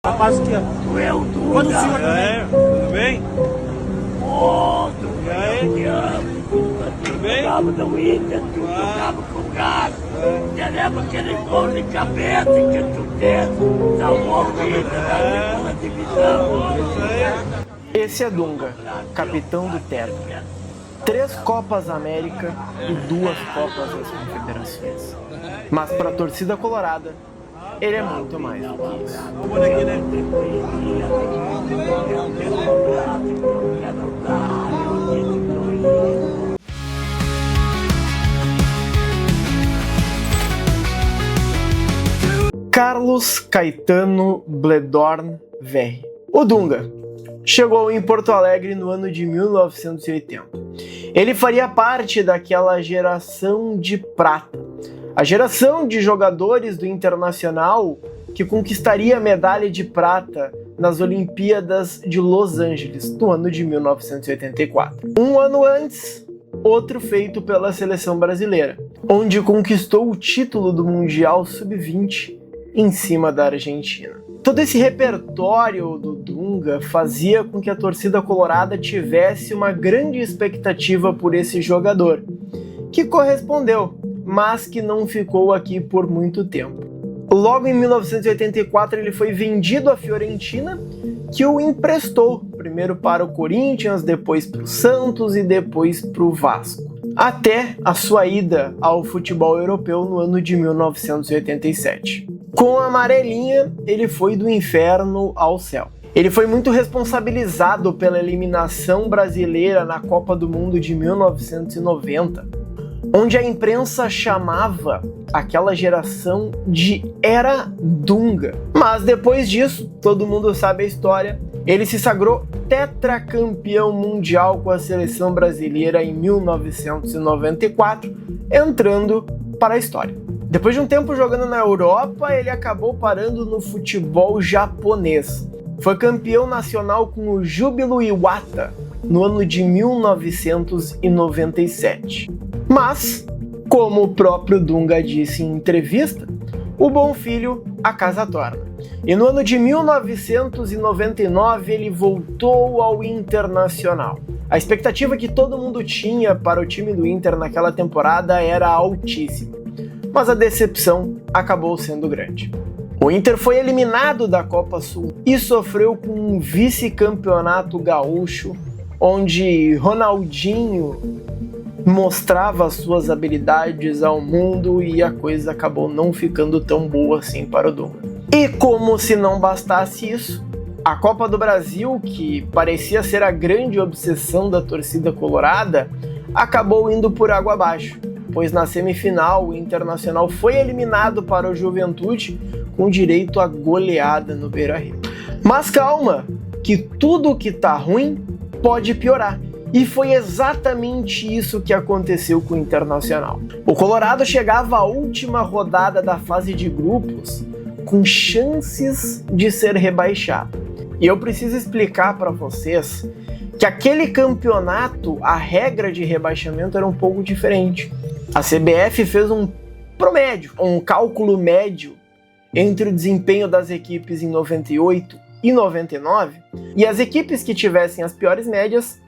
Rapaz aqui, ó. Eu, Duda. Quanto o senhor também? Tudo bem? Ô, E aí? eu te amo. Tudo bem? Jogava no Inter, tu jogava com o cara. Você lembra aquele gol de cabeça que tu fez? Salvou o Inter na segunda divisão. Esse é Dunga, capitão do Tetra. 3 Copas América e 2 Copas das Confederações. Mas para a torcida colorada, ele é muito mais do que isso. Vamos aqui, né? Carlos Caetano Bledorn Verri. O Dunga chegou em Porto Alegre no ano de 1980. Ele faria parte daquela geração de prata, a geração de jogadores do Internacional que conquistaria a medalha de prata nas Olimpíadas de Los Angeles no ano de 1984. Um ano antes, outro feito pela seleção brasileira, onde conquistou o título do Mundial Sub-20 em cima da Argentina. Todo esse repertório do Dunga fazia com que a torcida colorada tivesse uma grande expectativa por esse jogador, que correspondeu, mas que não ficou aqui por muito tempo. Logo em 1984 ele foi vendido à Fiorentina, que o emprestou, primeiro para o Corinthians, depois para o Santos e depois para o Vasco, até a sua ida ao futebol europeu no ano de 1987. Com a amarelinha, ele foi do inferno ao céu. Ele foi muito responsabilizado pela eliminação brasileira na Copa do Mundo de 1990, onde a imprensa chamava aquela geração de Era Dunga. Mas depois disso, todo mundo sabe a história, ele se sagrou tetracampeão mundial com a seleção brasileira em 1994, entrando para a história. Depois de um tempo jogando na Europa, ele acabou parando no futebol japonês. Foi campeão nacional com o Júbilo Iwata no ano de 1997. Mas, como o próprio Dunga disse em entrevista, o bom filho a casa torna. E no ano de 1999 ele voltou ao Internacional. A expectativa que todo mundo tinha para o time do Inter naquela temporada era altíssima, mas a decepção acabou sendo grande. O Inter foi eliminado da Copa Sul e sofreu com um vice-campeonato gaúcho, onde Ronaldinho mostrava suas habilidades ao mundo e a coisa acabou não ficando tão boa assim para o Dunga. E como se não bastasse isso, a Copa do Brasil, que parecia ser a grande obsessão da torcida colorada, acabou indo por água abaixo, pois na semifinal o Internacional foi eliminado para o Juventude com direito a goleada no Beira-Rio. Mas calma, que tudo que tá ruim pode piorar. E foi exatamente isso que aconteceu com o Internacional. O Colorado chegava à última rodada da fase de grupos com chances de ser rebaixado. E eu preciso explicar para vocês que aquele campeonato, a regra de rebaixamento era um pouco diferente. A CBF fez um promédio, um cálculo médio entre o desempenho das equipes em 98 e 99, e as equipes que tivessem as piores médias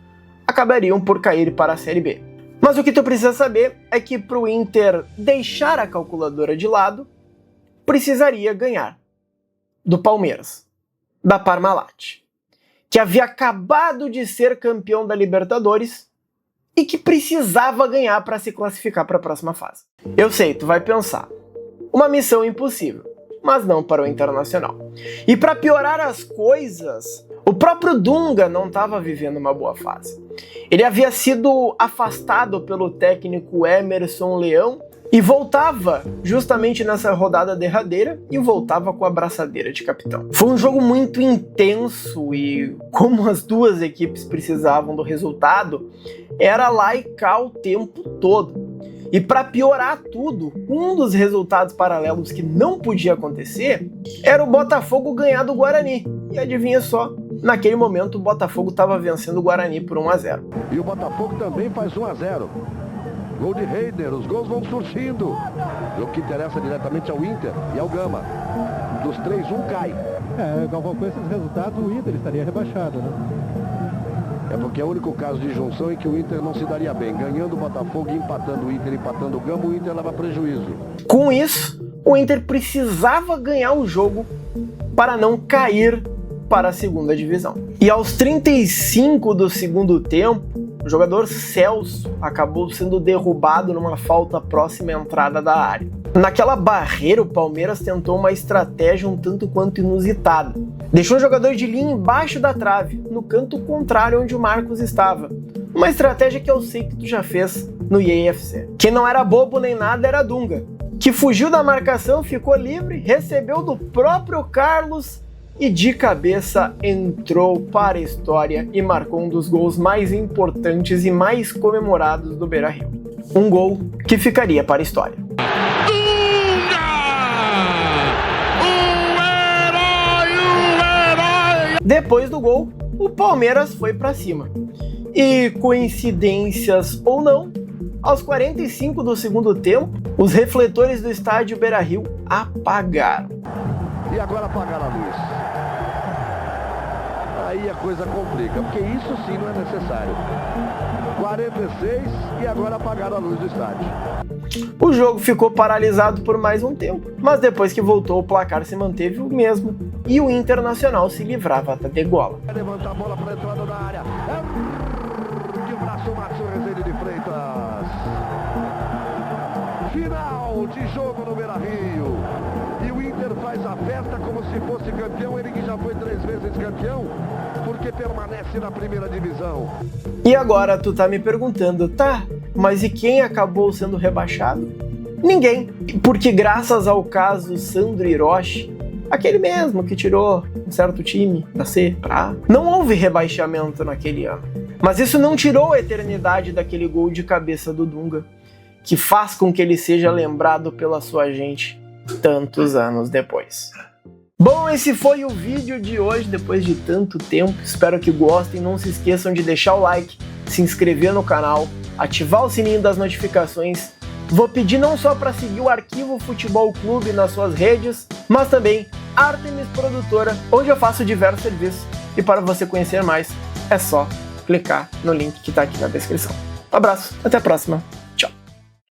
acabariam por cair para a Série B. Mas o que tu precisa saber é que para o Inter deixar a calculadora de lado, precisaria ganhar do Palmeiras, da Parmalat, que havia acabado de ser campeão da Libertadores e que precisava ganhar para se classificar para a próxima fase. Eu sei, tu vai pensar, uma missão impossível, mas não para o Internacional. E para piorar as coisas, o próprio Dunga não estava vivendo uma boa fase. Ele havia sido afastado pelo técnico Emerson Leão e voltava justamente nessa rodada derradeira e voltava com a braçadeira de capitão. Foi um jogo muito intenso e, como as duas equipes precisavam do resultado, era lá e cá o tempo todo. E para piorar tudo, um dos resultados paralelos que não podia acontecer era o Botafogo ganhar do Guarani. E adivinha só, naquele momento o Botafogo estava vencendo o Guarani por 1-0. E o Botafogo também faz 1-0. Gol de Reiner, os gols vão surgindo. O que interessa diretamente ao Inter e ao Gama. Dos três, um cai. Galvão, com esses resultados o Inter estaria rebaixado, né? É porque é o único caso de junção em que o Inter não se daria bem. Ganhando o Botafogo e empatando o Inter, empatando o Gama, o Inter leva prejuízo. Com isso, o Inter precisava ganhar o jogo para não cair para a segunda divisão. E aos 35 do segundo tempo, o jogador Celso acabou sendo derrubado numa falta próxima à entrada da área. Naquela barreira, o Palmeiras tentou uma estratégia um tanto quanto inusitada. Deixou o jogador de linha embaixo da trave, no canto contrário onde o Marcos estava. Uma estratégia que eu sei que tu já fez no EAFC. Quem não era bobo nem nada era Dunga, que fugiu da marcação, ficou livre, recebeu do próprio Carlos e de cabeça entrou para a história e marcou um dos gols mais importantes e mais comemorados do Beira-Rio. Um gol que ficaria para a história. Depois do gol, o Palmeiras foi para cima. E, coincidências ou não, aos 45 do segundo tempo, os refletores do estádio Beira-Rio apagaram. E agora apagaram a luz. Aí a coisa complica, porque isso sim não é necessário. 46 e agora apagaram a luz do estádio. O jogo ficou paralisado por mais um tempo, mas depois que voltou o placar se manteve o mesmo e o Internacional se livrava da degola. Vai levantar a bola para a entrada da área. De braço, Márcio Rezende de Freitas. Final de jogo no Beira-Rio. E o Inter faz a festa como se fosse campeão. Ele que já foi 3 vezes campeão, porque permanece na primeira divisão. E agora tu tá me perguntando, tá, mas e quem acabou sendo rebaixado? Ninguém, porque graças ao caso Sandro Hiroshi, aquele mesmo que tirou um certo time da C pra A, não houve rebaixamento naquele ano. Mas isso não tirou a eternidade daquele gol de cabeça do Dunga, que faz com que ele seja lembrado pela sua gente tantos anos depois. Bom, esse foi o vídeo de hoje, depois de tanto tempo. Espero que gostem. Não se esqueçam de deixar o like, se inscrever no canal, ativar o sininho das notificações. Vou pedir não só para seguir o Arquivo Futebol Clube nas suas redes, mas também Artemis Produtora, onde eu faço diversos serviços. E para você conhecer mais, é só clicar no link que está aqui na descrição. Um abraço, até a próxima.